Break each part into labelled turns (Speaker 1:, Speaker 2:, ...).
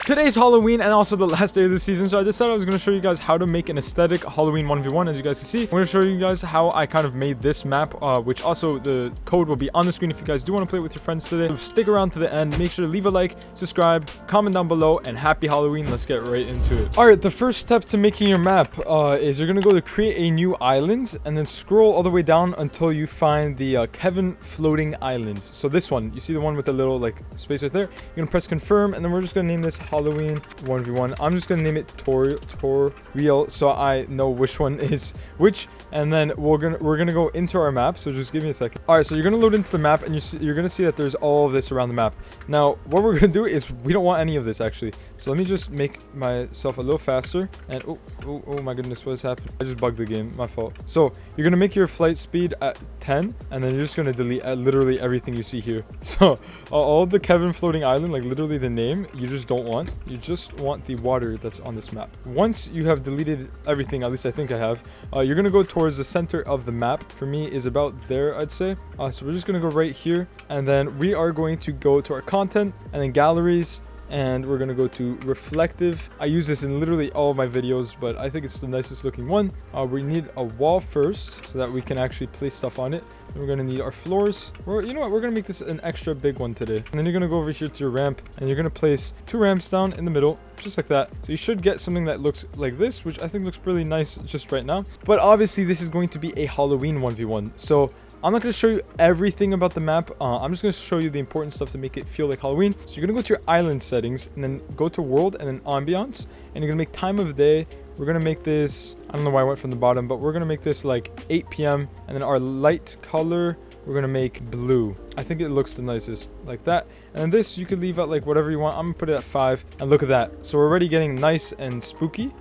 Speaker 1: Today's Halloween and also the last day of the season, so I decided I was going to show you guys how to make an aesthetic Halloween 1v1. As you guys can see, I'm going to show you guys how I kind of made this map, which also the code will be on the screen if you guys do want to play with your friends today. So stick around to the end. Make sure to leave a like, subscribe, comment down below, and happy Halloween. Let's get right into it. All right, the first step to making your map is you're going to go to create a new island and then scroll all the way down until you find the Kevin floating islands. So this one, you see the one with the little like space right there. You're going to press confirm, and then we're just going to name this Halloween 1v1. I'm just going to name it Toriel so I know which one is which, and then we're gonna go into our map. So just give me a second. All right, so you're gonna load into the map, and you're gonna see that there's all of this around the map. Now what we're gonna do is we don't want any of this actually, so let me just make myself a little faster. And oh my goodness, what has happened? I just bugged the game, my fault. So you're gonna make your flight speed at 10, and then you're just gonna delete literally everything you see here. So all the Kevin floating island, like literally the name, you just don't want. You just want the water that's on this map. Once you have deleted everything, at least I think I have, you're gonna go towards the center of the map. For me is about there, I'd say. So we're just gonna go right here, and then we are going to go to our content and then galleries, and we're gonna go to reflective. I use this in literally all of my videos, but I think it's the nicest looking one. We need a wall first so that we can actually place stuff on it. And we're gonna need our floors. You know what, we're gonna make this an extra big one today. And then you're gonna go over here to your ramp, and you're gonna place 2 ramps down in the middle, just like that. So you should get something that looks like this, which I think looks really nice just right now. But obviously this is going to be a Halloween 1v1, so I'm not going to show you everything about the map. I'm just going to show you the important stuff to make it feel like Halloween. So you're going to go to your island settings, and then go to world and then ambiance, and you're going to make time of day. We're going to make this, I don't know why I went from the bottom, but we're going to make this like 8 p.m. and then our light color, we're going to make blue. I think it looks the nicest like that. And then this you could leave at like whatever you want. I'm going to put it at 5, and look at that. So we're already getting nice and spooky.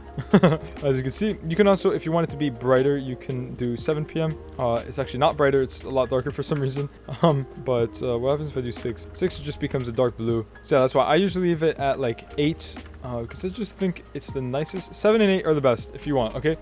Speaker 1: As you can see, you can also, if you want it to be brighter, you can do 7 p.m. It's actually not brighter, it's a lot darker for some reason. But what happens if I do 6? 6 just becomes a dark blue. So yeah, that's why I usually leave it at like 8, because I just think it's the nicest. 7 and 8 are the best if you want, okay?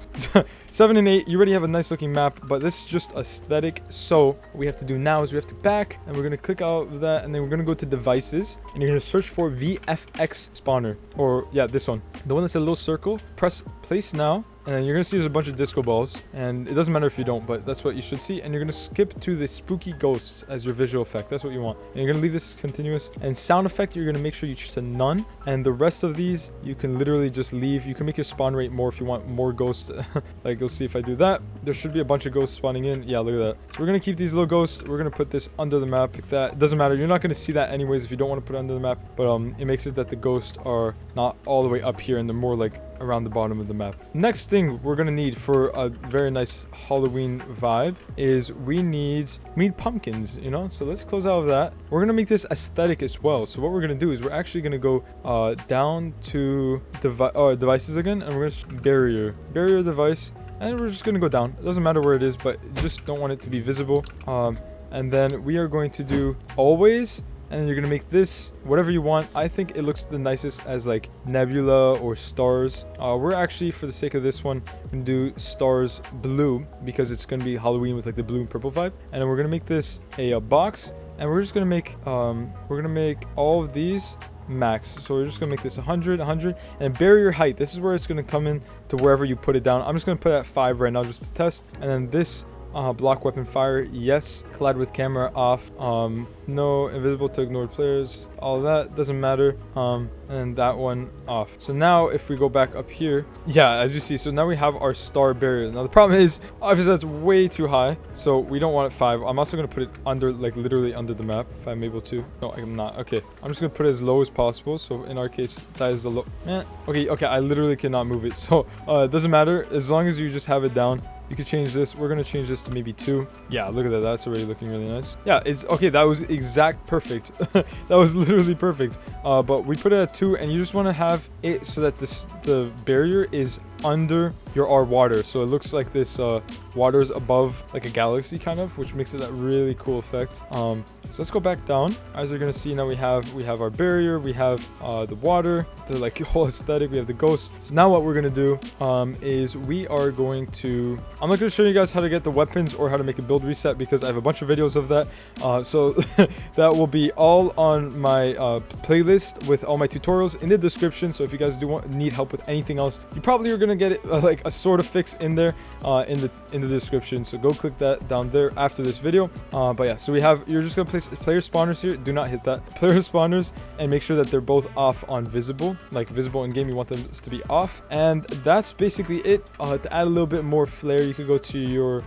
Speaker 1: 7 and 8, you already have a nice looking map, but this is just aesthetic. So what we have to do now is we have to back, and we're going to click out of that, and then we're going to go to devices, and you're going to search for VFX spawner, or yeah, this one, the one that's a little circle. Press place now, and then you're gonna see there's a bunch of disco balls, and it doesn't matter if you don't, but that's what you should see. And you're gonna skip to the spooky ghosts as your visual effect. That's what you want. And you're gonna leave this continuous. And sound effect, you're gonna make sure you choose to none, and the rest of these you can literally just leave. You can make your spawn rate more if you want more ghosts. Like you'll see if I do that, there should be a bunch of ghosts spawning in. Yeah, look at that. So we're gonna keep these little ghosts. We're gonna put this under the map like that. It doesn't matter, you're not gonna see that anyways if you don't want to put it under the map, but it makes it that the ghosts are not all the way up here and they're more like around the bottom of the map. Next thing we're gonna need for a very nice Halloween vibe is we need pumpkins, you know. So let's close out of that. We're gonna make this aesthetic as well. So what we're gonna do is we're actually gonna go down to devices again, and we're gonna barrier device, and we're just gonna go down. It doesn't matter where it is, but just don't want it to be visible. And then we are going to do always, and you're gonna make this whatever you want. I think it looks the nicest as like nebula or stars. We're actually, for the sake of this one, gonna do stars blue because it's gonna be Halloween with like the blue and purple vibe. And then we're gonna make this a box, and we're just gonna make all of these max. So we're just gonna make this 100, and barrier height, this is where it's gonna come in to wherever you put it down. I'm just gonna put it at 5 right now just to test. And then this block weapon fire, yes. Collide with camera, off. No. Invisible to ignored players, all that doesn't matter. And that one off. So now if we go back up here, yeah, as you see, so now we have our star barrier. Now the problem is obviously that's way too high, so we don't want it 5. I'm also going to put it under, like literally under the map if I'm able to. No, I'm not. Okay, I'm just going to put it as low as possible. So in our case, that is the low. Okay, I literally cannot move it, so it doesn't matter as long as you just have it down. You can change this. We're going to change this to maybe 2. Yeah, look at that. That's already looking really nice. Yeah, it's okay. That was exact perfect. That was literally perfect. But we put it at 2, and you just want to have it so that the barrier is under your water, so it looks like this water's above like a galaxy kind of, which makes it that really cool effect. So let's go back down. As you're gonna see, now we have our barrier, we have the water, the like whole aesthetic, we have the ghosts. So now what we're gonna do is we are going to, I'm not gonna show you guys how to get the weapons or how to make a build reset, because I have a bunch of videos of that. So that will be all on my playlist with all my tutorials in the description. So if you guys need help with anything else, you probably are gonna get it like a sort of fix in there in the description. So go click that down there after this video. But yeah, so you're just gonna place player spawners here. Do not hit that player spawners, and make sure that they're both off on visible, like visible in game. You want them to be off, and that's basically it. To add a little bit more flair, you could go to your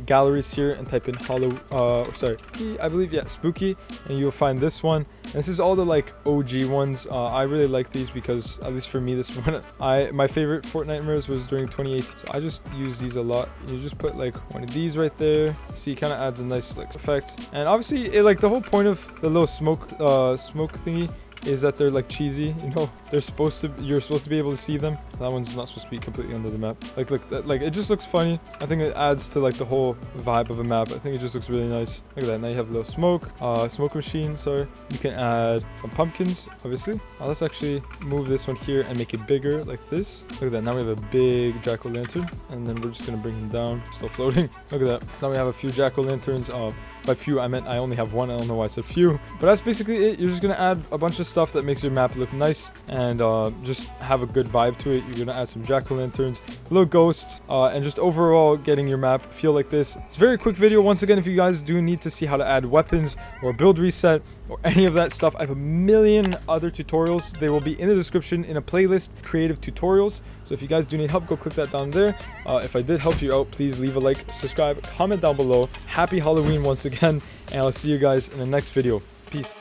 Speaker 1: galleries here and type in I believe, yeah, spooky, and you'll find this one. And this is all the like OG ones. I really like these because, at least for me, this one, my favorite Fortnite mirrors was during 2018, so I just use these a lot. You just put like one of these right there. See, it kind of adds a nice like effect, and obviously it, like the whole point of the little smoke thingy is that they're like cheesy, you know. You're supposed to be able to see them. That one's not supposed to be completely under the map. Like look, like it just looks funny. I think it adds to like the whole vibe of a map. I think it just looks really nice. Look at that. Now you have a little smoke machine. Sorry. You can add some pumpkins, obviously. Let's actually move this one here and make it bigger like this. Look at that. Now we have a big jack-o'-lantern, and then we're just gonna bring him down. Still floating. Look at that. So now we have a few jack-o'-lanterns. By few, I meant I only have one. I don't know why I said few, but that's basically it. You're just gonna add a bunch of stuff that makes your map look nice and just have a good vibe to it. You're gonna add some jack-o'-lanterns, little ghosts, and just overall getting your map feel like this. It's a very quick video. Once again, if you guys do need to see how to add weapons or build reset or any of that stuff, I have a million other tutorials. They will be in the description in a playlist, creative tutorials. So if you guys do need help, go click that down there. If I did help you out, please leave a like, subscribe, comment down below. Happy Halloween once again, and I'll see you guys in the next video. Peace.